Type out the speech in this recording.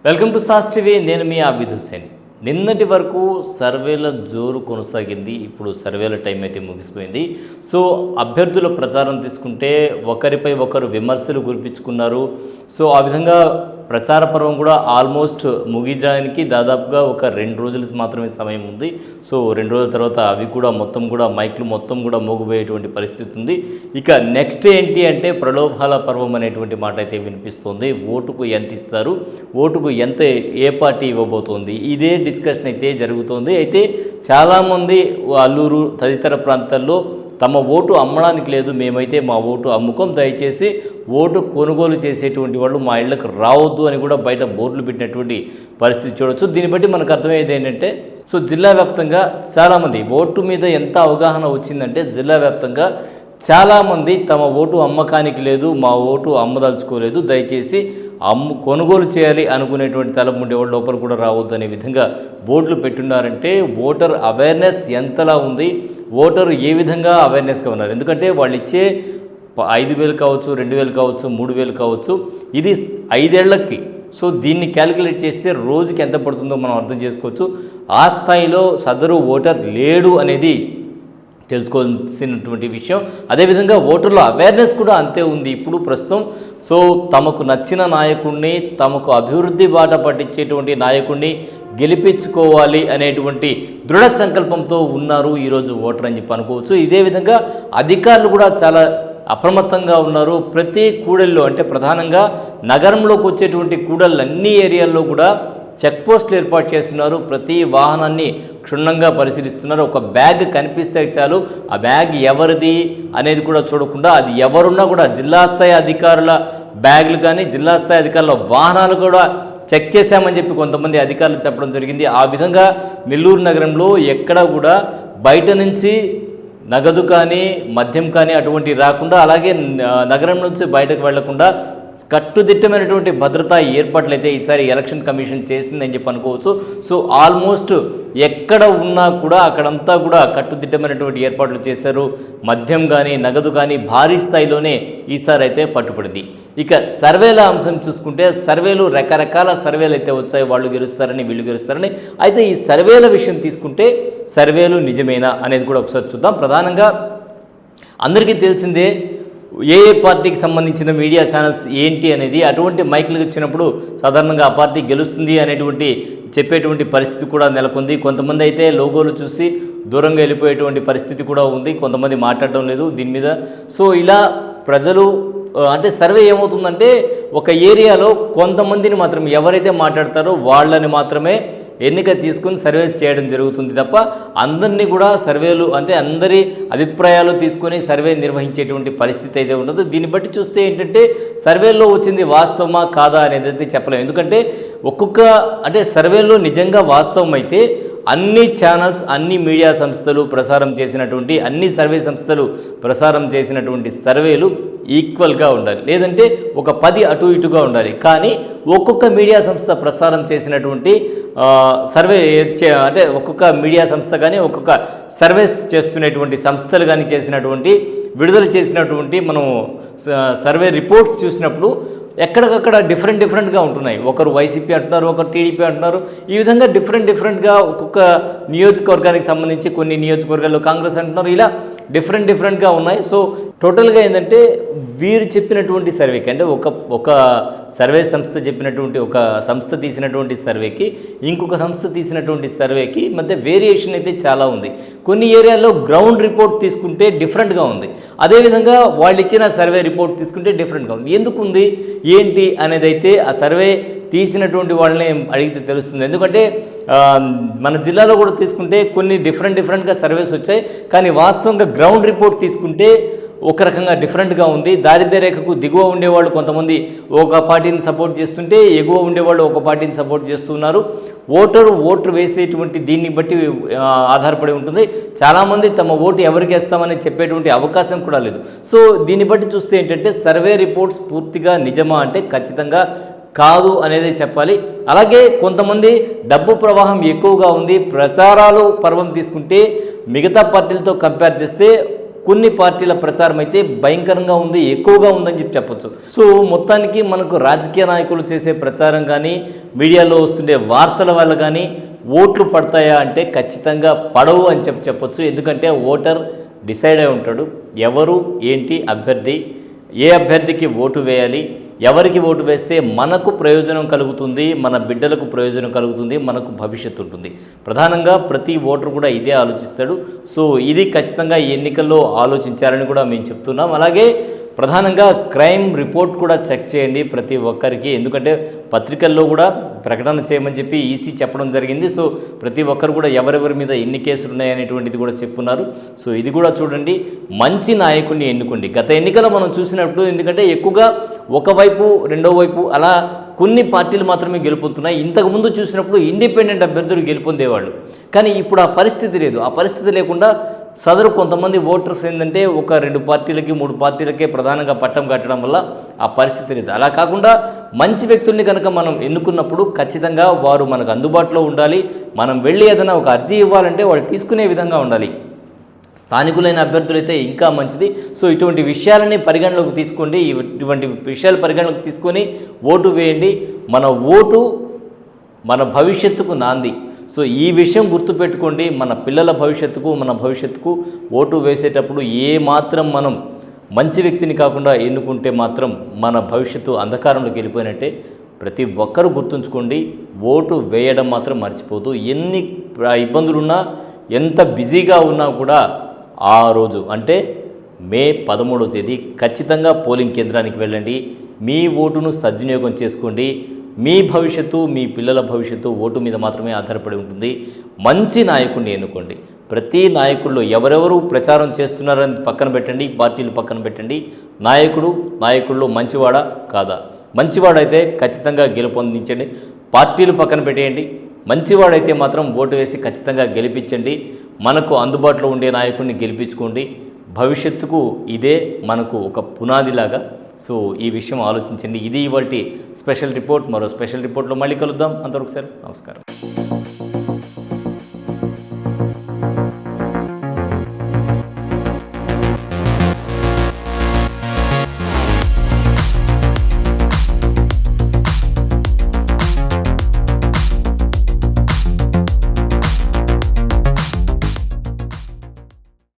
Welcome to sauce TV. నేను మీ ఆబిద్ హుసేన్. నిన్నటి వరకు సర్వేల జోరు కొనసాగింది. ఇప్పుడు సర్వేల టైం అయితే ముగిసిపోయింది. సో అభ్యర్థుల ప్రచారం తీసుకుంటే ఒకరిపై ఒకరు విమర్శలు కురిపించుకున్నారు. సో ఆ విధంగా ప్రచార పర్వం కూడా ఆల్మోస్ట్ ముగియడానికి దాదాపుగా ఒక 2 రోజులు మాత్రమే సమయం ఉంది. సో 2 రోజుల తర్వాత అవి కూడా మైక్లు మొత్తం కూడా మోగిపోయేటువంటి పరిస్థితి ఉంది. ఇక నెక్స్ట్ ఏంటి అంటే ప్రలోభాల పర్వం అనేటువంటి మాట అయితే వినిపిస్తోంది. ఓటుకు ఎంత ఇస్తారు, ఓటుకు ఎంత ఏ పార్టీ ఇవ్వబోతోంది, ఇదే డిస్కషన్ అయితే జరుగుతోంది. అయితే చాలామంది అల్లూరు తదితర ప్రాంతాల్లో తమ ఓటు అమ్మడానికి లేదు, మేమైతే మా ఓటు అమ్ముకోం, దయచేసి ఓటు కొనుగోలు చేసేటువంటి వాళ్ళు మా ఇళ్లకు రావద్దు అని కూడా బయట బోర్డులు పెట్టినటువంటి పరిస్థితి చూడవచ్చు. దీన్ని బట్టి మనకు అర్థమయ్యేది ఏంటంటే సో జిల్లా వ్యాప్తంగా చాలామంది ఓటు మీద ఎంత అవగాహన వచ్చిందంటే జిల్లా వ్యాప్తంగా చాలామంది తమ ఓటు అమ్మకానికి లేదు, మా ఓటు అమ్మదలుచుకోలేదు, దయచేసి కొనుగోలు చేయాలి అనుకునేటువంటి తలం ఉండేవాళ్ళు లోపల కూడా రావద్దు అనే విధంగా బోర్డులు పెట్టున్నారంటే ఓటర్ అవేర్నెస్ ఎంతలా ఉంది, ఓటరు ఏ విధంగా అవేర్నెస్గా ఉన్నారు. ఎందుకంటే వాళ్ళు ఇచ్చే 5,000 కావచ్చు, 2,000 కావచ్చు, 3,000 కావచ్చు, ఇది 5 ఏళ్లకి. సో దీన్ని క్యాలిక్యులేట్ చేస్తే రోజుకి ఎంత పడుతుందో మనం అర్థం చేసుకోవచ్చు. ఆ స్థాయిలో సదరు ఓటర్ లేడు అనేది తెలుసుకోవాల్సినటువంటి విషయం. అదేవిధంగా ఓటర్ల అవేర్నెస్ కూడా అంతే ఉంది ఇప్పుడు ప్రస్తుతం. సో తమకు నచ్చిన నాయకుడిని, తమకు అభివృద్ధి బాట పట్టించేటువంటి నాయకుడిని గెలిపించుకోవాలి అనేటువంటి దృఢ సంకల్పంతో ఉన్నారు ఈరోజు ఓటర్ అని చెప్పి అనుకోవచ్చు. ఇదే విధంగా అధికారులు కూడా చాలా అప్రమత్తంగా ఉన్నారు. ప్రతి కూడల్లో అంటే ప్రధానంగా నగరంలోకి వచ్చేటువంటి కూడళ్ళు అన్ని ఏరియాల్లో కూడా చెక్ పోస్టులు ఏర్పాటు చేస్తున్నారు. ప్రతి వాహనాన్ని క్షుణ్ణంగా పరిశీలిస్తున్నారు. ఒక బ్యాగ్ కనిపిస్తే చాలు ఆ బ్యాగ్ ఎవరిది అనేది కూడా చూడకుండా అది ఎవరున్నా కూడా జిల్లా స్థాయి అధికారుల బ్యాగులు కానీ జిల్లా స్థాయి అధికారుల వాహనాలు కూడా చెక్ చేశామని చెప్పి కొంతమంది అధికారులు చెప్పడం జరిగింది. ఆ విధంగా నెల్లూరు నగరంలో ఎక్కడ కూడా బయట నుంచి నగదు కానీ మద్యం కానీ అటువంటి రాకుండా, అలాగే నగరం నుంచి బయటకు వెళ్లకుండా కట్టుదిట్టమైనటువంటి భద్రతా ఏర్పాట్లు అయితే ఈసారి ఎలక్షన్ కమిషన్ చేసిందని చెప్పి అనుకోవచ్చు. సో ఆల్మోస్ట్ ఎక్కడ ఉన్నా కూడా అక్కడంతా కూడా కట్టుదిట్టమైనటువంటి ఏర్పాట్లు చేశారు. మద్యం కానీ నగదు కానీ భారీ స్థాయిలోనే ఈసారి అయితే పట్టుబడింది. ఇక సర్వేల అంశం చూసుకుంటే సర్వేలు రకరకాల సర్వేలు అయితే వచ్చాయి, వాళ్ళు గెలుస్తారని వీళ్ళు గెలుస్తారని. అయితే ఈ సర్వేల విషయం తీసుకుంటే సర్వేలు నిజమేనా అనేది కూడా ఒకసారి చూద్దాం. ప్రధానంగా అందరికీ తెలిసిందే ఏ పార్టీకి సంబంధించిన మీడియా ఛానల్స్ ఏంటి అనేది. అటువంటి మైకులు వచ్చినప్పుడు సాధారణంగా ఆ పార్టీ గెలుస్తుంది అనేటువంటి చెప్పేటువంటి పరిస్థితి కూడా నెలకొంది. కొంతమంది అయితే లోగోలు చూసి దూరంగా వెళ్ళిపోయేటువంటి పరిస్థితి కూడా ఉంది. కొంతమంది మాట్లాడడం లేదు దీని మీద. సో ఇలా ప్రజలు అంటే సర్వే ఏమవుతుందంటే ఒక ఏరియాలో కొంతమందిని మాత్రం ఎవరైతే మాట్లాడతారో వాళ్ళని మాత్రమే ఎన్నిక తీసుకుని సర్వేస్ చేయడం జరుగుతుంది తప్ప అందరినీ కూడా సర్వేలు అంటే అందరి అభిప్రాయాలు తీసుకొని సర్వే నిర్వహించేటువంటి పరిస్థితి అయితే ఉండదు. దీన్ని బట్టి చూస్తే ఏంటంటే సర్వేలో వచ్చింది వాస్తవమా కాదా అనేది అయితే చెప్పలేము. ఎందుకంటే ఒక్కొక్క అంటే సర్వేలో నిజంగా వాస్తవం అయితే అన్ని ఛానల్స్, అన్ని మీడియా సంస్థలు ప్రసారం చేసినటువంటి, అన్ని సర్వే సంస్థలు ప్రసారం చేసినటువంటి సర్వేలు ఈక్వల్గా ఉండాలి, లేదంటే ఒక 10 అటు ఇటుగా ఉండాలి. కానీ ఒక్కొక్క మీడియా సంస్థ ప్రసారం చేసినటువంటి సర్వే అంటే ఒక్కొక్క మీడియా సంస్థ కానీ ఒక్కొక్క సర్వేస్ చేస్తున్నటువంటి సంస్థలు కానీ చేసినటువంటి విడుదల చేసినటువంటి మనం సర్వే రిపోర్ట్స్ చూసినప్పుడు ఎక్కడికక్కడ డిఫరెంట్గా ఉంటున్నాయి. ఒకరు వైసీపీ అంటున్నారు, ఒకరు టీడీపీ అంటున్నారు. ఈ విధంగా డిఫరెంట్గా ఒక్కొక్క నియోజకవర్గానికి సంబంధించి కొన్ని నియోజకవర్గాల్లో కాంగ్రెస్ అంటున్నారు. ఇలా డిఫరెంట్గా ఉన్నాయి. సో టోటల్గా ఏంటంటే వీరు చెప్పినటువంటి సర్వేకి అంటే ఒక సర్వే సంస్థ చెప్పినటువంటి ఒక సంస్థ తీసినటువంటి సర్వేకి ఇంకొక సంస్థ తీసినటువంటి సర్వేకి మధ్య వేరియేషన్ అయితే చాలా ఉంది. కొన్ని ఏరియాల్లో గ్రౌండ్ రిపోర్ట్ తీసుకుంటే డిఫరెంట్గా ఉంది, అదేవిధంగా వాళ్ళు ఇచ్చిన సర్వే రిపోర్ట్ తీసుకుంటే డిఫరెంట్గా ఉంది. ఎందుకు ఉంది ఏంటి అనేది అయితే ఆ సర్వే తీసినటువంటి వాళ్ళని అడిగితే తెలుస్తుంది. ఎందుకంటే మన జిల్లాలో కూడా తీసుకుంటే కొన్ని డిఫరెంట్గా సర్వేస్ వచ్చాయి, కానీ వాస్తవంగా గ్రౌండ్ రిపోర్ట్ తీసుకుంటే ఒక రకంగా డిఫరెంట్గా ఉంది. దారిద్ర్య రేఖకు దిగువ ఉండేవాళ్ళు కొంతమంది ఒక పార్టీని సపోర్ట్ చేస్తుంటే ఎగువ ఉండేవాళ్ళు ఒక పార్టీని సపోర్ట్ చేస్తున్నారు. ఓటు వేసేటువంటి దీన్ని బట్టి ఆధారపడి ఉంటుంది. చాలామంది తమ ఓటు ఎవరికి వేస్తామని చెప్పేటువంటి అవకాశం కూడా లేదు. సో దీన్ని బట్టి చూస్తే ఏంటంటే సర్వే రిపోర్ట్స్ పూర్తిగా నిజమా అంటే ఖచ్చితంగా కాదు అనేది చెప్పాలి. అలాగే కొంతమంది డబ్బు ప్రవాహం ఎక్కువగా ఉంది. ప్రచారాలు పర్వం తీసుకుంటే మిగతా పార్టీలతో కంపేర్ చేస్తే కొన్ని పార్టీల ప్రచారం అయితే భయంకరంగా ఉంది, ఎక్కువగా ఉందని చెప్పొచ్చు. సో మొత్తానికి మనకు రాజకీయ నాయకులు చేసే ప్రచారం కానీ మీడియాలో వస్తుండే వార్తల వల్ల కానీ ఓట్లు పడతాయా అంటే ఖచ్చితంగా పడవు అని చెప్పొచ్చు. ఎందుకంటే ఓటర్ డిసైడ్ అయి ఉంటాడు ఎవరు ఏంటి అభ్యర్థి, ఏ అభ్యర్థికి ఓటు వేయాలి, ఎవరికి ఓటు వేస్తే మనకు ప్రయోజనం కలుగుతుంది, మన బిడ్డలకు ప్రయోజనం కలుగుతుంది, మనకు భవిష్యత్తు ఉంటుంది. ప్రధానంగా ప్రతి ఓటర్ కూడా ఇదే ఆలోచిస్తాడు. సో ఇది ఖచ్చితంగా ఈ ఎన్నికల్లో ఆలోచించాలని కూడా మేము చెప్తున్నాం. అలాగే ప్రధానంగా క్రైమ్ రిపోర్ట్ కూడా చెక్ చేయండి ప్రతి ఒక్కరికి, ఎందుకంటే పత్రికల్లో కూడా ప్రకటన చేయమని చెప్పి ఈసీ చెప్పడం జరిగింది. సో ప్రతి ఒక్కరు కూడా ఎవరెవరి మీద ఎన్ని కేసులు ఉన్నాయనేటువంటిది కూడా చెప్పున్నారు. సో ఇది కూడా చూడండి, మంచి నాయకుడిని ఎన్నుకోండి. గత ఎన్నికల్లో మనం చూసినప్పుడు ఎందుకంటే ఎక్కువగా ఒకవైపు రెండో వైపు అలా కొన్ని పార్టీలు మాత్రమే గెలుపొందుతున్నాయి. ఇంతకుముందు చూసినప్పుడు ఇండిపెండెంట్ అభ్యర్థులు గెలుపొందేవాళ్ళు, కానీ ఇప్పుడు ఆ పరిస్థితి లేదు. ఆ పరిస్థితి లేకుండా సదరు కొంతమంది ఓటర్స్ ఏంటంటే ఒక 2 పార్టీలకి 3 పార్టీలకే ప్రధానంగా పట్టం కట్టడం వల్ల ఆ పరిస్థితి లేదు. అలా కాకుండా మంచి వ్యక్తుల్ని కనుక మనం ఎన్నుకున్నప్పుడు ఖచ్చితంగా వారు మనకు అందుబాటులో ఉండాలి. మనం వెళ్ళి ఏదైనా ఒక అర్జీ ఇవ్వాలంటే వాళ్ళు తీసుకునే విధంగా ఉండాలి. స్థానికులైన అభ్యర్థులైతే ఇంకా మంచిది. సో ఇటువంటి విషయాలని పరిగణలోకి తీసుకోండి, ఇటువంటి విషయాలు పరిగణలోకి తీసుకొని ఓటు వేయండి. మన ఓటు మన భవిష్యత్తుకు నాంది. సో ఈ విషయం గుర్తుపెట్టుకోండి. మన పిల్లల భవిష్యత్తుకు మన భవిష్యత్తుకు ఓటు వేసేటప్పుడు ఏ మాత్రం మనం మంచి వ్యక్తిని కాకుండా ఎన్నుకుంటే మాత్రం మన భవిష్యత్తు అంధకారంలోకి వెళ్ళిపోయినట్టే. ప్రతి ఒక్కరూ గుర్తుంచుకోండి, ఓటు వేయడం మాత్రం మర్చిపోదు. ఎన్ని ఇబ్బందులున్నా ఎంత బిజీగా ఉన్నా కూడా ఆ రోజు అంటే మే 13వ తేదీ ఖచ్చితంగా పోలింగ్ కేంద్రానికి వెళ్ళండి. మీ ఓటును సద్వినియోగం చేసుకోండి. మీ భవిష్యత్తు మీ పిల్లల భవిష్యత్తు ఓటు మీద మాత్రమే ఆధారపడి ఉంటుంది. మంచి నాయకుడిని ఎన్నుకోండి. ప్రతి నాయకుల్లో ఎవరెవరు ప్రచారం చేస్తున్నారని పక్కన పెట్టండి, పార్టీలు పక్కన పెట్టండి. నాయకుల్లో మంచివాడా కాదా? మంచివాడైతే ఖచ్చితంగా గెలుపొందించండి. పార్టీలు పక్కన పెట్టేయండి. మంచివాడైతే మాత్రం ఓటు వేసి ఖచ్చితంగా గెలిపించండి. మనకు అందుబాటులో ఉండే నాయకుడిని గెలిపించుకోండి. భవిష్యత్తుకు ఇదే మనకు ఒక పునాదిలాగా. సో ఈ విషయం ఆలోచించండి. ఇది ఇవాల్టి స్పెషల్ రిపోర్ట్. మరో స్పెషల్ రిపోర్ట్లో మళ్ళీ కలుద్దాం. అంతవరకు సార్ నమస్కారం.